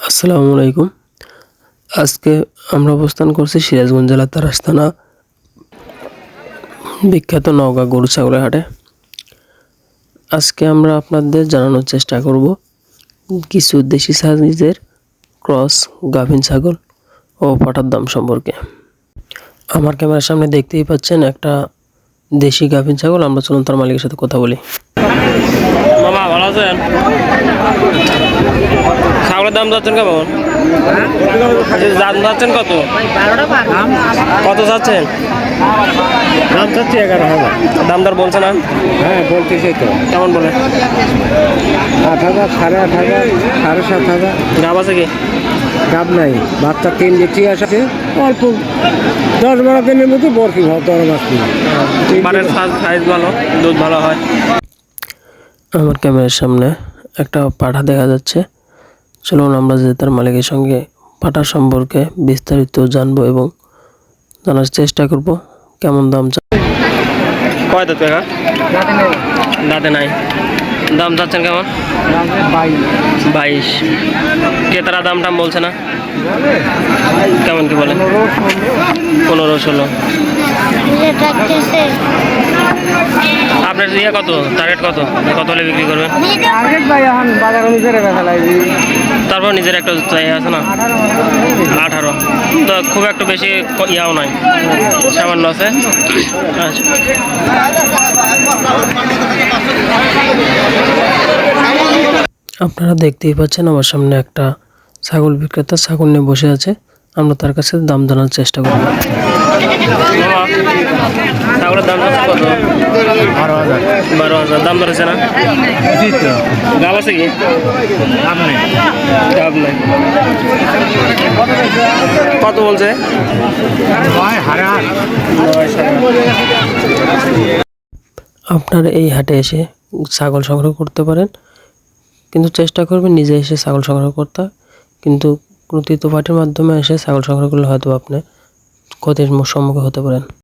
আসসালামু আলাইকুম। আজকে আমরা অবস্থান করছি সিরাজগঞ্জ জেলার তারাস থানা বিখ্যাত নওগাঁ গরু ছাগলের হাটে। আজকে আমরা আপনাদের জানানোর চেষ্টা করব কিছু দেশি সাইজের ক্রস গাভিন ছাগল ও পাঠার দাম সম্পর্কে। আমার ক্যামেরার সামনে দেখতেই পাচ্ছেন একটা দেশি গাভিন ছাগল। আমরা চলুন তার মালিকের সাথে কথা বলি। মামা ভালো আছেন? ছাগলের দাম যাচ্ছেন কেমন? দাম যাচ্ছেন কত? কত যাচ্ছেন? দাম চাচ্ছি 11,000। দাম দর বলছে না? হ্যাঁ বলতেছে তো। কেমন বলে? 8,000, 8,500, 7,500। গাব আছে কি? গাব নাই, বাচ্চা 3 লিচি আছে অল্প 10-12 দিনের মধ্যে বরফি হয় 10 মাস। পাটের সাইজ ভালো, দুধ ভালো হয়। আমার ক্যামেরার সামনে একটা পাঠা দেখা যাচ্ছে। চলুন আমরা যে তার মালিকের সঙ্গে পাঠা সম্পর্কে বিস্তারিত জানবো এবং জানার চেষ্টা করব কেমন দাম চাই। কয় দাঁত কাকা? দাঁতে নাই। দাম চাচ্ছেন কেমন? 22। ক্রেতারা দাম টাম বলছে না? কেমন কি বলে? 15-16। আপনার ইয়ে কত? টার্গেট কত? কত হলে বিক্রি করবেন? তারপর নিজের একটা চাই আছে না? 18। তো খুব একটা বেশি ইয়াও নাই, সামান্য আছে। আচ্ছা, আপনারা দেখতেই পাচ্ছেন আমার সামনে একটা ছাগল বিক্রেতা ছাগল নিয়ে বসে আছে। আমরা তার কাছে দাম জানার চেষ্টা করব। ছাগলের দাম কত? 12,000। দাম ধরেছে না? গাব আছে কি? গাব নাই। কত বলছে? আপনারা এই হাটে এসে ছাগল সংগ্রহ করতে পারেন, কিন্তু চেষ্টা করবেন নিজে এসে ছাগল সংগ্রহ করতে। কিন্তু কোনো তৃতীয় পার্টির মাধ্যমে এসে ছাগল সংগ্রহ করলে হয়তো আপনি ক্ষতির সম্মুখীন হতে পারেন।